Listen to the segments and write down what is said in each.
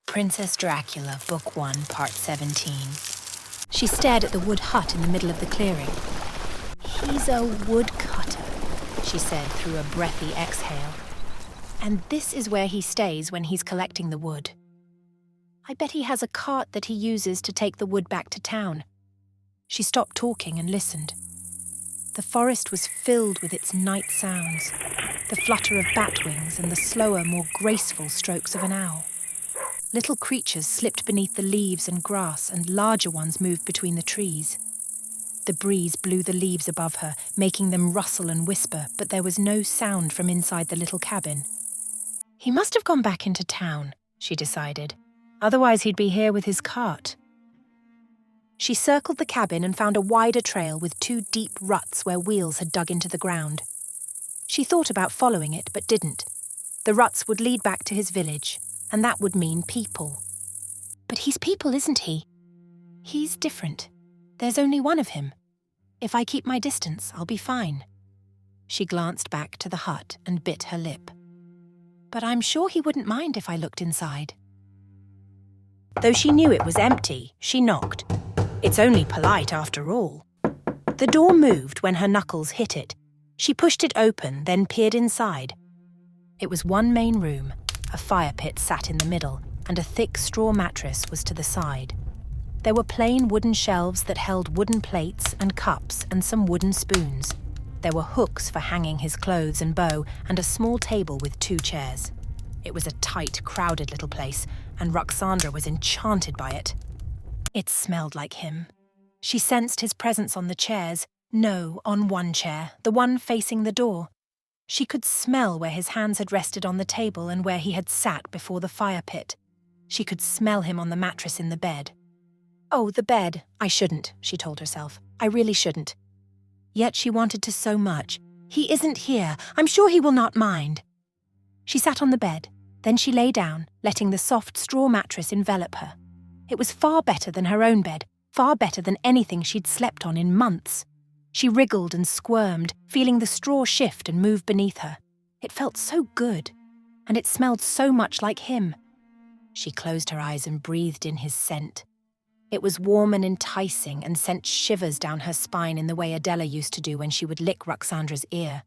Princess Dracula, Book 1, Part 17. She stared at the wood hut in the middle of the clearing. "He's a woodcutter," she said through a breathy exhale. "And this is where he stays when he's collecting the wood. I bet he has a cart that he uses to take the wood back to town." She stopped talking and listened. The forest was filled with its night sounds, the flutter of bat wings and the slower, more graceful strokes of an owl. Little creatures slipped beneath the leaves and grass, and larger ones moved between the trees. The breeze blew the leaves above her, making them rustle and whisper, but there was no sound from inside the little cabin. "He must have gone back into town," she decided. "Otherwise he'd be here with his cart." She circled the cabin and found a wider trail with 2 deep ruts where wheels had dug into the ground. She thought about following it, but didn't. The ruts would lead back to his village, and that would mean people. "But he's people, isn't he? He's different. There's only one of him. If I keep my distance, I'll be fine." She glanced back to the hut and bit her lip. "But I'm sure he wouldn't mind if I looked inside." Though she knew it was empty, she knocked. It's only polite after all. The door moved when her knuckles hit it. She pushed it open, then peered inside. It was one main room. A fire pit sat in the middle, and a thick straw mattress was to the side. There were plain wooden shelves that held wooden plates and cups and some wooden spoons. There were hooks for hanging his clothes and bow, and a small table with 2 chairs. It was a tight, crowded little place, and Ruxandra was enchanted by it. It smelled like him. She sensed his presence on the chairs. No, on one chair, the one facing the door. She could smell where his hands had rested on the table and where he had sat before the fire pit. She could smell him on the mattress in the bed. "Oh, the bed. I shouldn't," she told herself. "I really shouldn't." Yet she wanted to so much. "He isn't here. I'm sure he will not mind." She sat on the bed. Then she lay down, letting the soft straw mattress envelop her. It was far better than her own bed, far better than anything she'd slept on in months. She wriggled and squirmed, feeling the straw shift and move beneath her. It felt so good, and it smelled so much like him. She closed her eyes and breathed in his scent. It was warm and enticing and sent shivers down her spine in the way Adela used to do when she would lick Ruxandra's ear.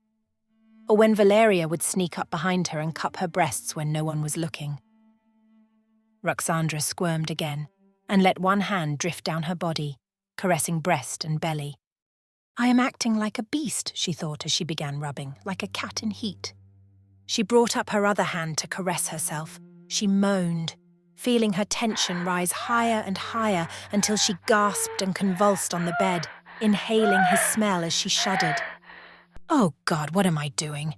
Or when Valeria would sneak up behind her and cup her breasts when no one was looking. Ruxandra squirmed again and let one hand drift down her body, caressing breast and belly. "I am acting like a beast," she thought as she began rubbing, like a cat in heat. She brought up her other hand to caress herself. She moaned, feeling her tension rise higher and higher until she gasped and convulsed on the bed, inhaling his smell as she shuddered. "Oh God, what am I doing?"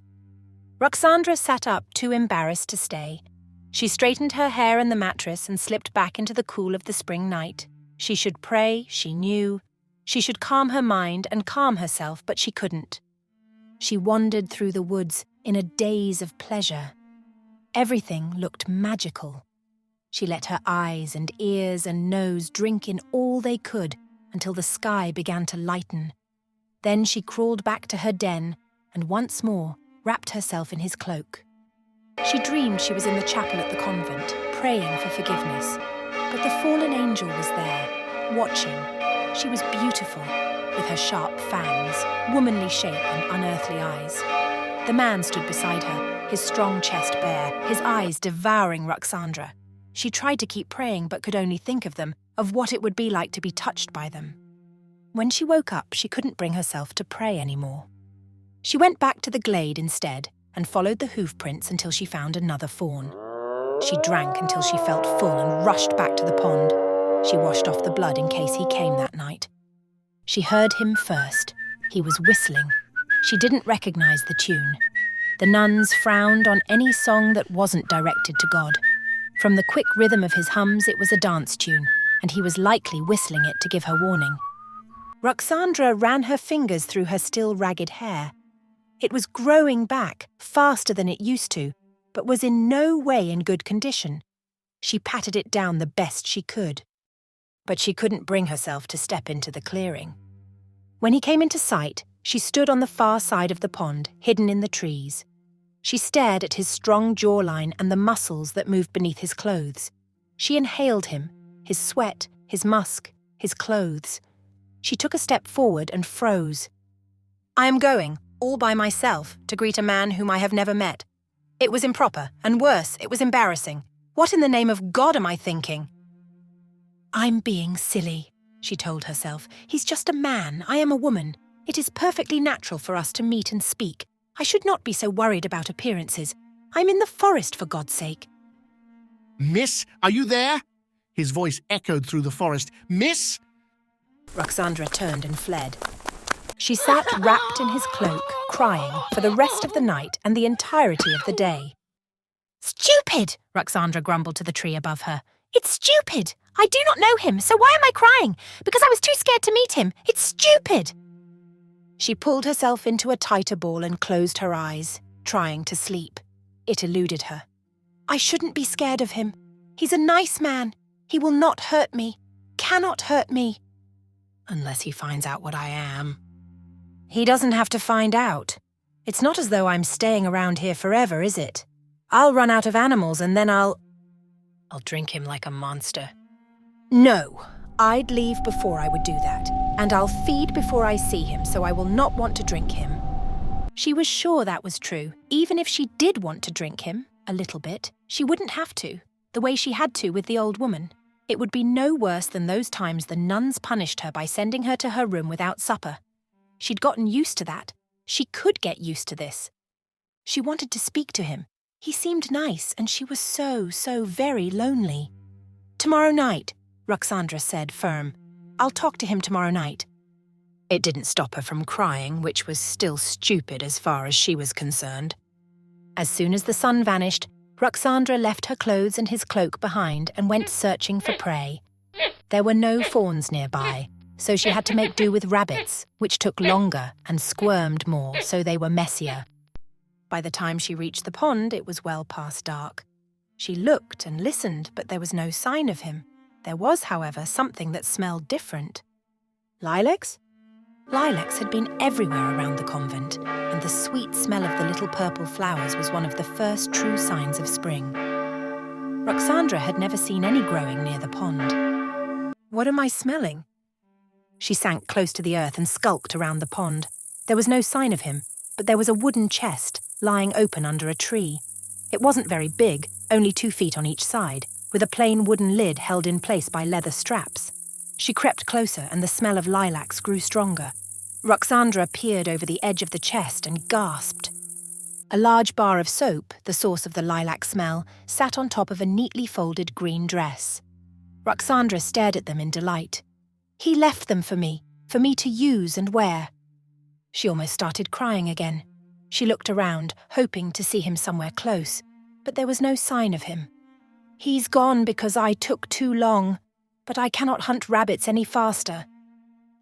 Ruxandra sat up, too embarrassed to stay. She straightened her hair and the mattress and slipped back into the cool of the spring night. She should pray, she knew. She should calm her mind and calm herself, but she couldn't. She wandered through the woods in a daze of pleasure. Everything looked magical. She let her eyes and ears and nose drink in all they could until the sky began to lighten. Then she crawled back to her den and once more wrapped herself in his cloak. She dreamed she was in the chapel at the convent, praying for forgiveness. But the fallen angel was there, watching. She was beautiful, with her sharp fangs, womanly shape and unearthly eyes. The man stood beside her, his strong chest bare, his eyes devouring Ruxandra. She tried to keep praying but could only think of them, of what it would be like to be touched by them. When she woke up, she couldn't bring herself to pray anymore. She went back to the glade instead and followed the hoof prints until she found another fawn. She drank until she felt full and rushed back to the pond. She washed off the blood in case he came that night. She heard him first. He was whistling. She didn't recognize the tune. The nuns frowned on any song that wasn't directed to God. From the quick rhythm of his hums, it was a dance tune, and he was likely whistling it to give her warning. Ruxandra ran her fingers through her still ragged hair. It was growing back, faster than it used to, but was in no way in good condition. She patted it down the best she could. But she couldn't bring herself to step into the clearing. When he came into sight, she stood on the far side of the pond, hidden in the trees. She stared at his strong jawline and the muscles that moved beneath his clothes. She inhaled him, his sweat, his musk, his clothes. She took a step forward and froze. I am going, all by myself, to greet a man whom I have never met. It was improper, and worse, it was embarrassing. What in the name of God am I thinking? I'm being silly, she told herself. He's just a man, I am a woman. It is perfectly natural for us to meet and speak. I should not be so worried about appearances. I'm in the forest, for God's sake. Miss, are you there? His voice echoed through the forest. Miss? Ruxandra turned and fled. She sat wrapped in his cloak, crying for the rest of the night and the entirety of the day. Stupid, Ruxandra grumbled to the tree above her. It's stupid. I do not know him, so why am I crying? Because I was too scared to meet him. It's stupid. She pulled herself into a tighter ball and closed her eyes, trying to sleep. It eluded her. I shouldn't be scared of him. He's a nice man. He will not hurt me. Cannot hurt me. Unless he finds out what I am. He doesn't have to find out. It's not as though I'm staying around here forever, is it? I'll run out of animals and then I'll drink him like a monster. No, I'd leave before I would do that, and I'll feed before I see him, so I will not want to drink him. She was sure that was true. Even if she did want to drink him, a little bit, she wouldn't have to, the way she had to with the old woman. It would be no worse than those times the nuns punished her by sending her to her room without supper. She'd gotten used to that. She could get used to this. She wanted to speak to him. He seemed nice, and she was so very lonely. Tomorrow night, Ruxandra said, firm. I'll talk to him tomorrow night. It didn't stop her from crying, which was still stupid as far as she was concerned. As soon as the sun vanished, Ruxandra left her clothes and his cloak behind and went searching for prey. There were no fawns nearby, so she had to make do with rabbits, which took longer and squirmed more, so they were messier. By the time she reached the pond, it was well past dark. She looked and listened, but there was no sign of him. There was, however, something that smelled different. Lilacs? Lilacs had been everywhere around the convent, and the sweet smell of the little purple flowers was one of the first true signs of spring. Ruxandra had never seen any growing near the pond. What am I smelling? She sank close to the earth and skulked around the pond. There was no sign of him, but there was a wooden chest lying open under a tree. It wasn't very big, only 2 feet on each side, with a plain wooden lid held in place by leather straps. She crept closer and the smell of lilacs grew stronger. Ruxandra peered over the edge of the chest and gasped. A large bar of soap, the source of the lilac smell, sat on top of a neatly folded green dress. Ruxandra stared at them in delight. He left them for me to use and wear. She almost started crying again. She looked around, hoping to see him somewhere close, but there was no sign of him. He's gone because I took too long, but I cannot hunt rabbits any faster.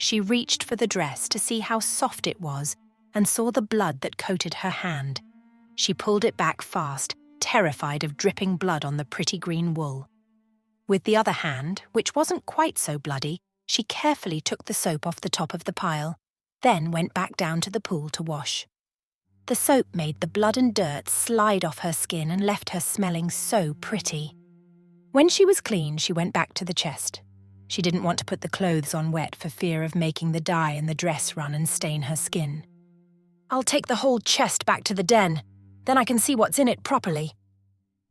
She reached for the dress to see how soft it was and saw the blood that coated her hand. She pulled it back fast, terrified of dripping blood on the pretty green wool. With the other hand, which wasn't quite so bloody, she carefully took the soap off the top of the pile, then went back down to the pool to wash. The soap made the blood and dirt slide off her skin and left her smelling so pretty. When she was clean, she went back to the chest. She didn't want to put the clothes on wet for fear of making the dye in the dress run and stain her skin. I'll take the whole chest back to the den, then I can see what's in it properly.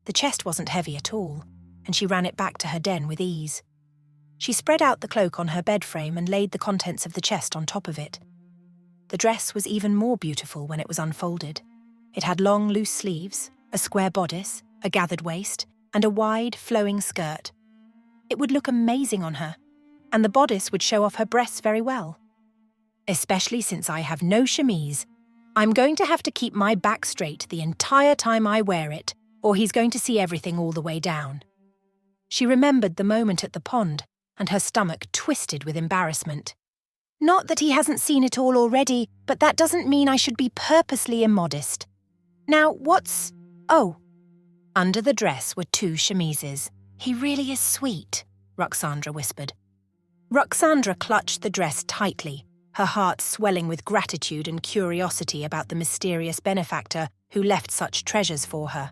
The chest wasn't heavy at all, and she ran it back to her den with ease. She spread out the cloak on her bed frame and laid the contents of the chest on top of it. The dress was even more beautiful when it was unfolded. It had long, loose sleeves, a square bodice, a gathered waist, and a wide, flowing skirt. It would look amazing on her, and the bodice would show off her breasts very well. Especially since I have no chemise, I'm going to have to keep my back straight the entire time I wear it, or he's going to see everything all the way down. She remembered the moment at the pond, and her stomach twisted with embarrassment. Not that he hasn't seen it all already, but that doesn't mean I should be purposely immodest. Now, Oh. Under the dress were 2 chemises. He really is sweet, Ruxandra whispered. Ruxandra clutched the dress tightly, her heart swelling with gratitude and curiosity about the mysterious benefactor who left such treasures for her.